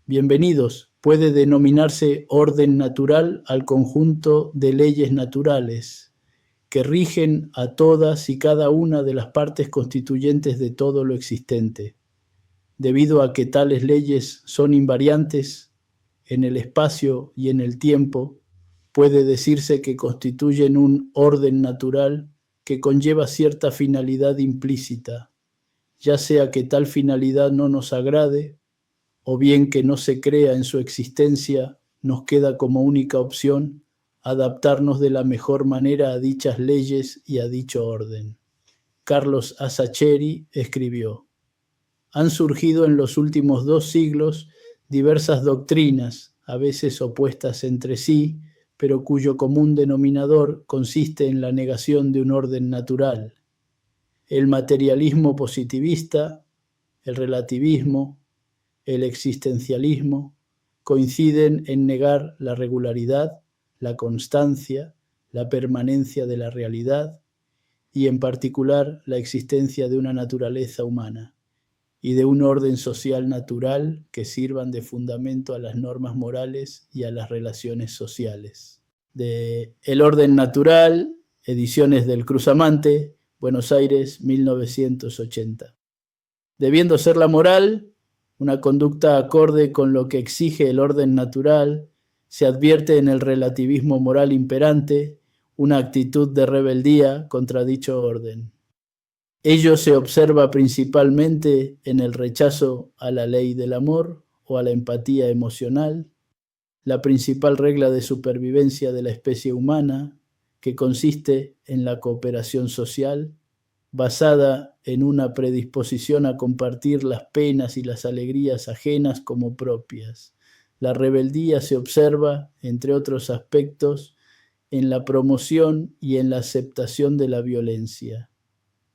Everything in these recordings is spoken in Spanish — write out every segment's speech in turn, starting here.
Bienvenidos, puede denominarse orden natural al conjunto de leyes naturales que rigen a todas y cada una de las partes constituyentes de todo lo existente. Debido a que tales leyes son invariantes en el espacio y en el tiempo, puede decirse que constituyen un orden natural que conlleva cierta finalidad implícita, ya sea que tal finalidad no nos agrade, o bien que no se crea en su existencia, nos queda como única opción adaptarnos de la mejor manera a dichas leyes y a dicho orden. Carlos Asacheri escribió: han surgido en los últimos 2 siglos diversas doctrinas, a veces opuestas entre sí, pero cuyo común denominador consiste en la negación de un orden natural. El materialismo positivista, el relativismo, el existencialismo coinciden en negar la regularidad, la constancia, la permanencia de la realidad y en particular la existencia de una naturaleza humana y de un orden social natural que sirvan de fundamento a las normas morales y a las relaciones sociales. De El orden natural, ediciones del Cruzamante, Buenos Aires, 1980. Debiendo ser la moral una conducta acorde con lo que exige el orden natural, se advierte en el relativismo moral imperante una actitud de rebeldía contra dicho orden. Ello se observa principalmente en el rechazo a la ley del amor o a la empatía emocional, la principal regla de supervivencia de la especie humana, que consiste en la cooperación social, basada en una predisposición a compartir las penas y las alegrías ajenas como propias. La rebeldía se observa, entre otros aspectos, en la promoción y en la aceptación de la violencia,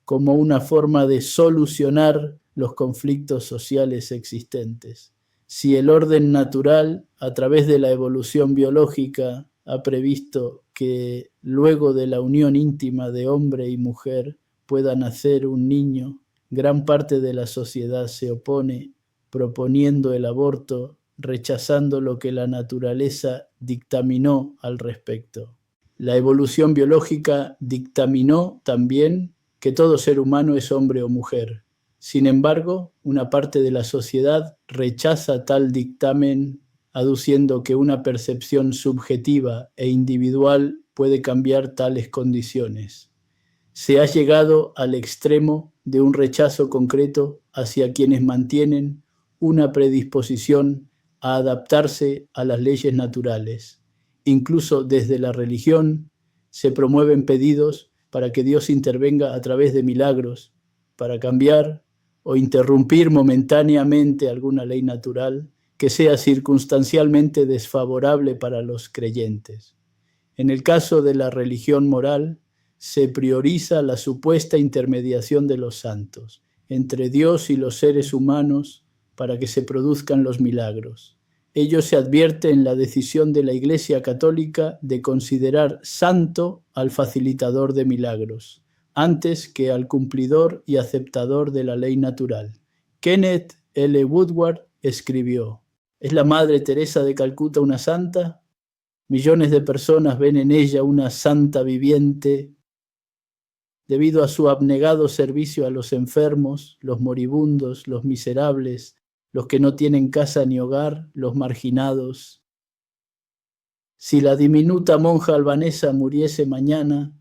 como una forma de solucionar los conflictos sociales existentes. Si el orden natural, a través de la evolución biológica, ha previsto que luego de la unión íntima de hombre y mujer pueda nacer un niño, gran parte de la sociedad se opone, proponiendo el aborto, rechazando lo que la naturaleza dictaminó al respecto. La evolución biológica dictaminó también que todo ser humano es hombre o mujer. Sin embargo, una parte de la sociedad rechaza tal dictamen, aduciendo que una percepción subjetiva e individual puede cambiar tales condiciones. Se ha llegado al extremo de un rechazo concreto hacia quienes mantienen una predisposición a adaptarse a las leyes naturales. Incluso desde la religión se promueven pedidos para que Dios intervenga a través de milagros, para cambiar o interrumpir momentáneamente alguna ley natural que sea circunstancialmente desfavorable para los creyentes. En el caso de la religión moral, se prioriza la supuesta intermediación de los santos entre Dios y los seres humanos para que se produzcan los milagros. Ello se advierte en la decisión de la Iglesia Católica de considerar santo al facilitador de milagros, antes que al cumplidor y aceptador de la ley natural. Kenneth L. Woodward escribió: ¿es la Madre Teresa de Calcuta una santa? Millones de personas ven en ella una santa viviente debido a su abnegado servicio a los enfermos, los moribundos, los miserables, los que no tienen casa ni hogar, los marginados. Si la diminuta monja albanesa muriese mañana,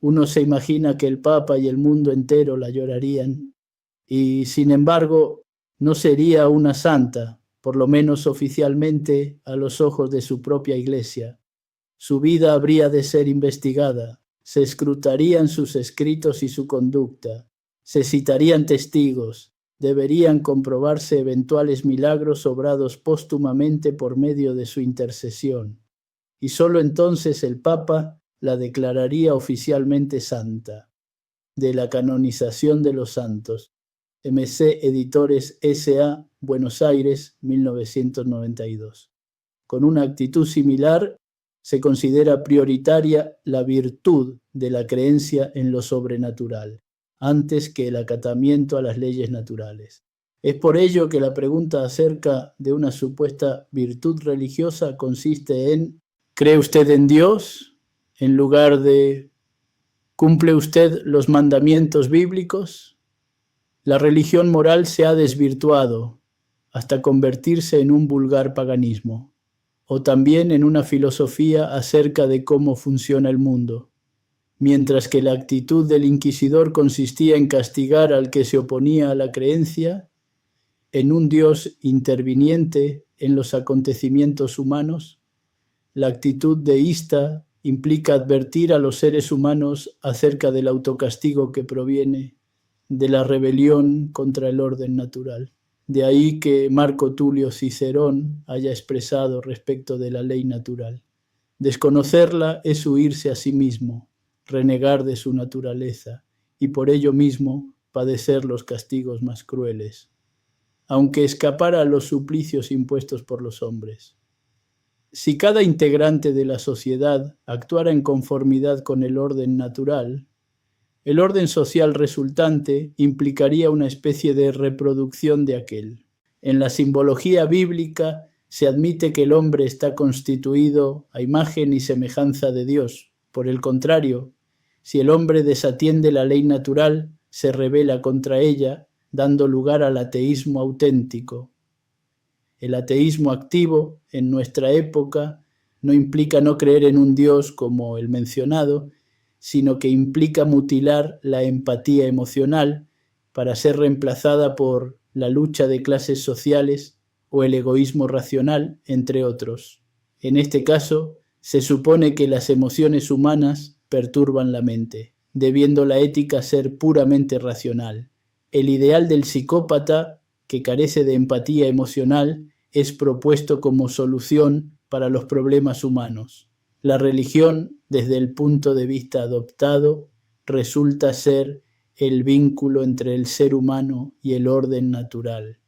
uno se imagina que el Papa y el mundo entero la llorarían, y sin embargo no sería una santa, por lo menos oficialmente a los ojos de su propia Iglesia. Su vida habría de ser investigada. Se escrutarían sus escritos y su conducta, se citarían testigos, deberían comprobarse eventuales milagros obrados póstumamente por medio de su intercesión, y sólo entonces el Papa la declararía oficialmente santa. De la canonización de los santos. MC Editores S.A., Buenos Aires, 1992. Con una actitud similar, se considera prioritaria la virtud de la creencia en lo sobrenatural, antes que el acatamiento a las leyes naturales. Es por ello que la pregunta acerca de una supuesta virtud religiosa consiste en: ¿cree usted en Dios? En lugar de: ¿cumple usted los mandamientos bíblicos? La religión moral se ha desvirtuado hasta convertirse en un vulgar paganismo, o también en una filosofía acerca de cómo funciona el mundo. Mientras que la actitud del inquisidor consistía en castigar al que se oponía a la creencia en un Dios interviniente en los acontecimientos humanos, la actitud deísta implica advertir a los seres humanos acerca del autocastigo que proviene de la rebelión contra el orden natural. De ahí que Marco Tulio Cicerón haya expresado respecto de la ley natural: desconocerla es huirse a sí mismo, renegar de su naturaleza y por ello mismo padecer los castigos más crueles, aunque escapara a los suplicios impuestos por los hombres. Si cada integrante de la sociedad actuara en conformidad con el orden natural, el orden social resultante implicaría una especie de reproducción de aquel. En la simbología bíblica se admite que el hombre está constituido a imagen y semejanza de Dios. Por el contrario, si el hombre desatiende la ley natural, se rebela contra ella, dando lugar al ateísmo auténtico. El ateísmo activo, en nuestra época, no implica no creer en un Dios como el mencionado, sino que implica mutilar la empatía emocional para ser reemplazada por la lucha de clases sociales o el egoísmo racional, entre otros. En este caso, se supone que las emociones humanas perturban la mente, debiendo la ética ser puramente racional. El ideal del psicópata, que carece de empatía emocional, es propuesto como solución para los problemas humanos. La religión, desde el punto de vista adoptado, resulta ser el vínculo entre el ser humano y el orden natural,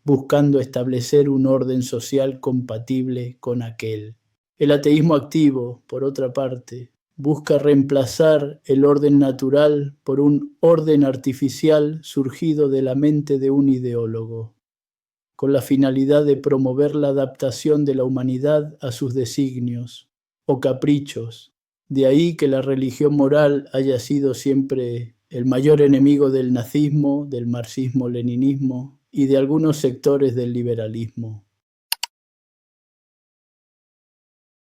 buscando establecer un orden social compatible con aquel. El ateísmo activo, por otra parte, busca reemplazar el orden natural por un orden artificial surgido de la mente de un ideólogo, con la finalidad de promover la adaptación de la humanidad a sus designios o caprichos. De ahí que la religión moral haya sido siempre el mayor enemigo del nazismo, del marxismo-leninismo y de algunos sectores del liberalismo.